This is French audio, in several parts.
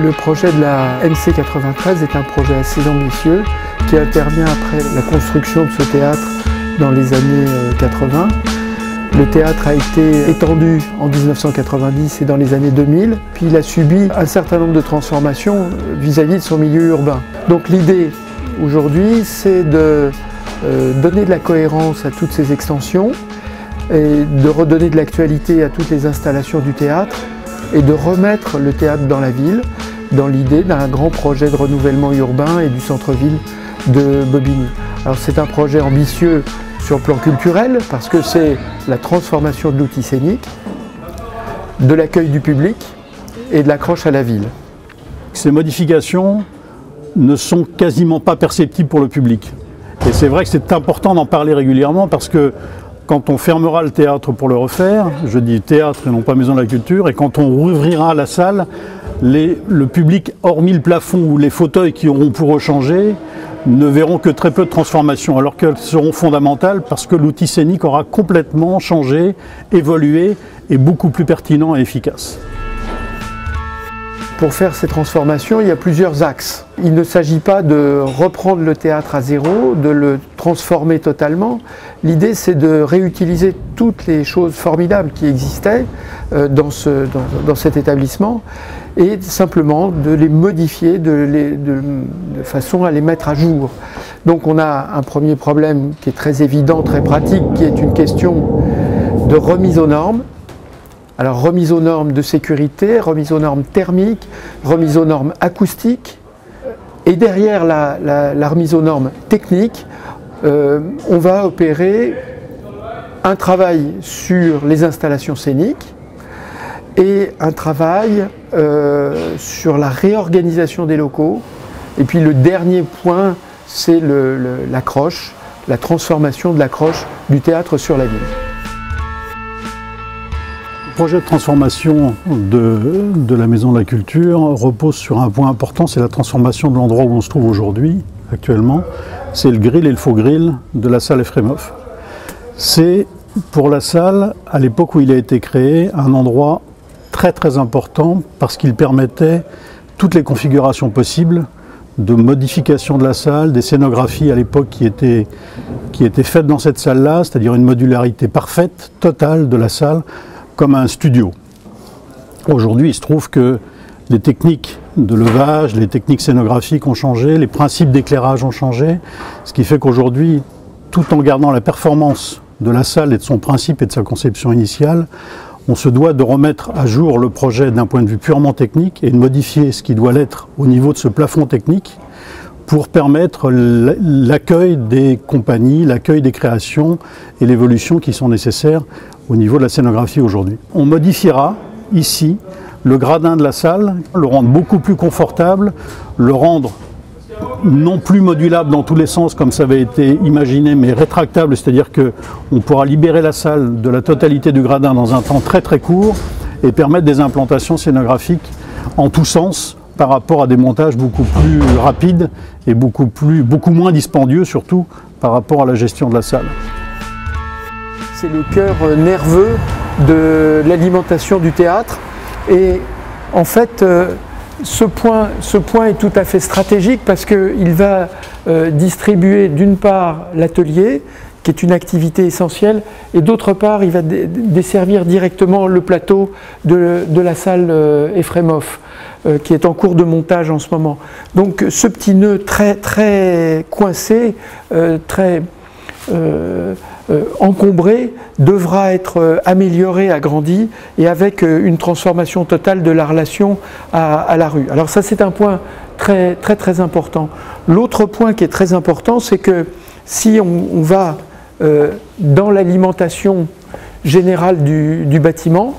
Le projet de la MC93 est un projet assez ambitieux qui intervient après la construction de ce théâtre dans les années 80. Le théâtre a été étendu en 1990 et dans les années 2000, puis il a subi un certain nombre de transformations vis-à-vis de son milieu urbain. Donc l'idée aujourd'hui, c'est de donner de la cohérence à toutes ces extensions et de redonner de l'actualité à toutes les installations du théâtre et de remettre le théâtre dans la ville, dans l'idée d'un grand projet de renouvellement urbain et du centre-ville de Bobigny. Alors c'est un projet ambitieux sur le plan culturel parce que c'est la transformation de l'outil scénique, de l'accueil du public et de l'accroche à la ville. Ces modifications ne sont quasiment pas perceptibles pour le public. Et c'est vrai que c'est important d'en parler régulièrement parce que quand on fermera le théâtre pour le refaire, je dis théâtre et non pas maison de la culture, et quand on rouvrira la salle, le public, hormis le plafond ou les fauteuils qui auront pour eux changé, ne verront que très peu de transformations, alors qu'elles seront fondamentales parce que l'outil scénique aura complètement changé, évolué et beaucoup plus pertinent et efficace. Pour faire ces transformations, il y a plusieurs axes. Il ne s'agit pas de reprendre le théâtre à zéro, de le transformer totalement. L'idée, c'est de réutiliser toutes les choses formidables qui existaient dans cet établissement et simplement de les modifier de façon à les mettre à jour. Donc on a un premier problème qui est très évident, très pratique, qui est une question de remise aux normes. Alors remise aux normes de sécurité, remise aux normes thermiques, remise aux normes acoustiques. Et derrière la remise aux normes techniques, on va opérer un travail sur les installations scéniques et un travail sur la réorganisation des locaux. Et puis le dernier point, c'est l'accroche, la transformation de l'accroche du théâtre sur la ville. Le projet de transformation de la Maison de la Culture repose sur un point important, c'est la transformation de l'endroit où on se trouve aujourd'hui, actuellement. C'est le grill et le faux grill de la salle Efremov. C'est pour la salle, à l'époque où il a été créé, un endroit très très important parce qu'il permettait toutes les configurations possibles de modification de la salle, des scénographies à l'époque qui étaient faites dans cette salle-là, c'est-à-dire une modularité parfaite, totale de la salle, comme un studio. Aujourd'hui, il se trouve que les techniques de levage, les techniques scénographiques ont changé, les principes d'éclairage ont changé, ce qui fait qu'aujourd'hui, tout en gardant la performance de la salle et de son principe et de sa conception initiale, on se doit de remettre à jour le projet d'un point de vue purement technique et de modifier ce qui doit l'être au niveau de ce plafond technique pour permettre l'accueil des compagnies, l'accueil des créations et l'évolution qui sont nécessaires au niveau de la scénographie aujourd'hui. On modifiera ici le gradin de la salle, le rendre beaucoup plus confortable, le rendre non plus modulable dans tous les sens comme ça avait été imaginé, mais rétractable, c'est-à-dire qu'on pourra libérer la salle de la totalité du gradin dans un temps très très court et permettre des implantations scénographiques en tous sens par rapport à des montages beaucoup plus rapides et beaucoup moins dispendieux, surtout par rapport à la gestion de la salle. C'est le cœur nerveux de l'alimentation du théâtre et en fait ce point est tout à fait stratégique parce qu'il va distribuer d'une part l'atelier qui est une activité essentielle et d'autre part il va desservir directement le plateau de la salle Efremov qui est en cours de montage en ce moment. Donc ce petit nœud très très coincé, très encombré devra être amélioré, agrandi et avec une transformation totale de la relation à la rue. Alors ça c'est un point très très très important. L'autre point qui est très important, c'est que si on va dans l'alimentation générale du bâtiment,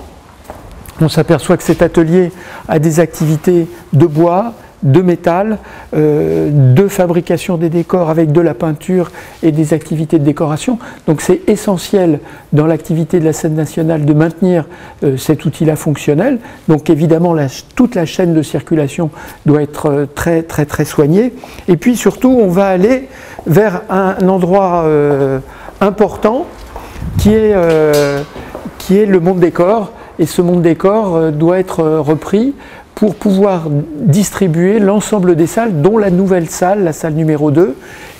on s'aperçoit que cet atelier a des activités de bois, de métal, de fabrication des décors avec de la peinture et des activités de décoration. Donc c'est essentiel dans l'activité de la scène nationale de maintenir cet outil-là fonctionnel. Donc évidemment toute la chaîne de circulation doit être très très très soignée. Et puis surtout on va aller vers un endroit important qui est le monde décor. Et ce monde décor doit être repris pour pouvoir distribuer l'ensemble des salles, dont la nouvelle salle, la salle numéro 2,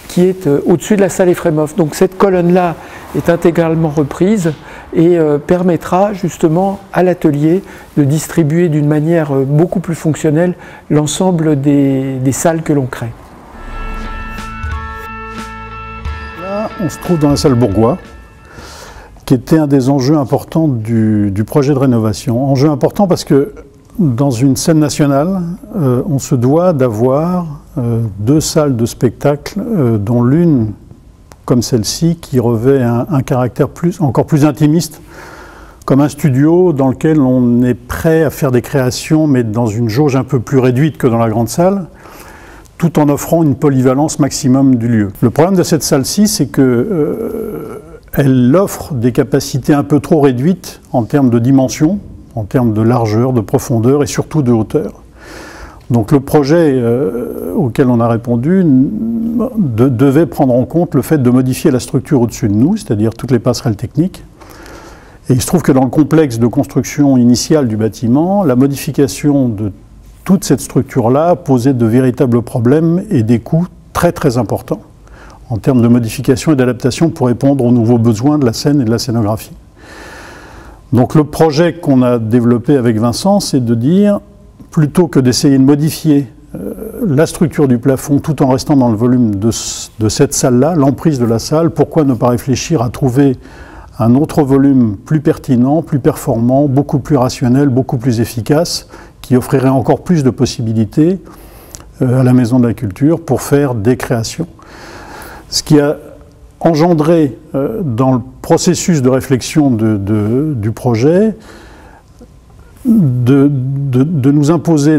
qui est au-dessus de la salle Efremov. Donc cette colonne-là est intégralement reprise et permettra justement à l'atelier de distribuer d'une manière beaucoup plus fonctionnelle l'ensemble des salles que l'on crée. Là, on se trouve dans la salle Bourgois, qui était un des enjeux importants du projet de rénovation. Enjeu important parce que dans une scène nationale, on se doit d'avoir 2 salles de spectacle, dont l'une, comme celle-ci, qui revêt un caractère encore plus intimiste, comme un studio dans lequel on est prêt à faire des créations, mais dans une jauge un peu plus réduite que dans la grande salle, tout en offrant une polyvalence maximum du lieu. Le problème de cette salle-ci, c'est que elle offre des capacités un peu trop réduites en termes de dimension, en termes de largeur, de profondeur et surtout de hauteur. Donc le projet auquel on a répondu devait prendre en compte le fait de modifier la structure au-dessus de nous, c'est-à-dire toutes les passerelles techniques. Et il se trouve que dans le complexe de construction initiale du bâtiment, la modification de toute cette structure-là posait de véritables problèmes et des coûts très très importants en termes de modification et d'adaptation pour répondre aux nouveaux besoins de la scène et de la scénographie. Donc le projet qu'on a développé avec Vincent, c'est de dire, plutôt que d'essayer de modifier la structure du plafond tout en restant dans le volume de cette salle-là, l'emprise de la salle, pourquoi ne pas réfléchir à trouver un autre volume plus pertinent, plus performant, beaucoup plus rationnel, beaucoup plus efficace, qui offrirait encore plus de possibilités à la Maison de la Culture pour faire des créations. Ce qui a engendré dans le processus de réflexion du projet de nous imposer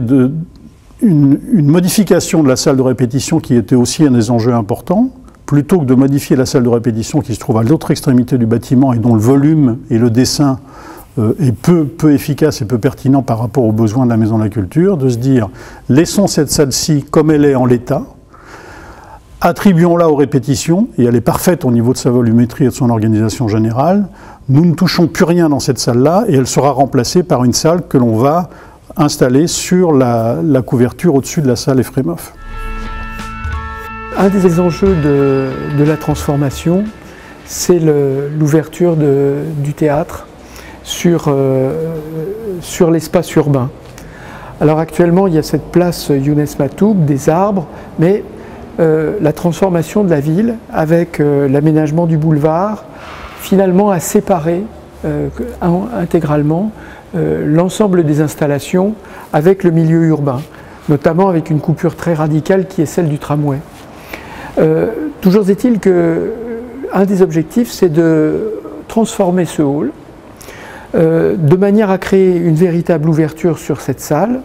une modification de la salle de répétition qui était aussi un des enjeux importants, plutôt que de modifier la salle de répétition qui se trouve à l'autre extrémité du bâtiment et dont le volume et le dessin est peu efficace et peu pertinent par rapport aux besoins de la Maison de la Culture, de se dire laissons cette salle-ci comme elle est en l'état, attribuons-la aux répétitions, et elle est parfaite au niveau de sa volumétrie et de son organisation générale. Nous ne touchons plus rien dans cette salle-là, et elle sera remplacée par une salle que l'on va installer sur la couverture au-dessus de la salle Efremov. Un des enjeux de la transformation, c'est l'ouverture du théâtre sur l'espace urbain. Alors actuellement, il y a cette place Younes Matoub, des arbres, mais la transformation de la ville avec l'aménagement du boulevard finalement a séparé intégralement l'ensemble des installations avec le milieu urbain, notamment avec une coupure très radicale qui est celle du tramway. Toujours est-il qu'un des objectifs, c'est de transformer ce hall de manière à créer une véritable ouverture sur cette salle,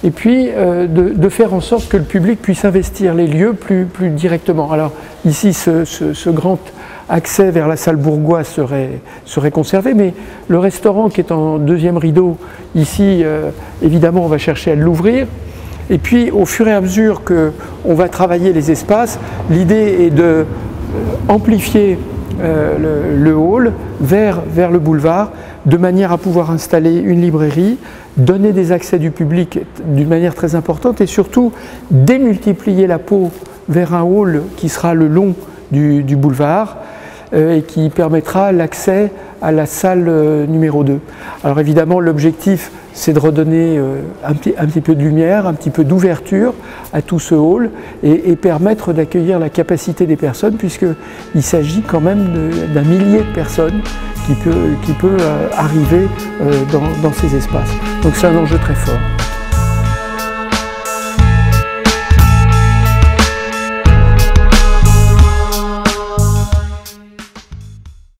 et puis de faire en sorte que le public puisse investir les lieux plus directement. Alors ici, ce grand accès vers la salle Bourgois serait conservé, mais le restaurant qui est en deuxième rideau, ici, évidemment, on va chercher à l'ouvrir. Et puis, au fur et à mesure qu'on va travailler les espaces, l'idée est de amplifier le hall vers le boulevard, de manière à pouvoir installer une librairie, donner des accès du public d'une manière très importante et surtout démultiplier la peau vers un hall qui sera le long du boulevard et qui permettra l'accès à la salle numéro 2. Alors évidemment, l'objectif, c'est de redonner un petit peu de lumière, un petit peu d'ouverture à tout ce hall et permettre d'accueillir la capacité des personnes, puisqu'il s'agit quand même d'un millier de personnes qui peut arriver dans ces espaces. Donc c'est un enjeu très fort.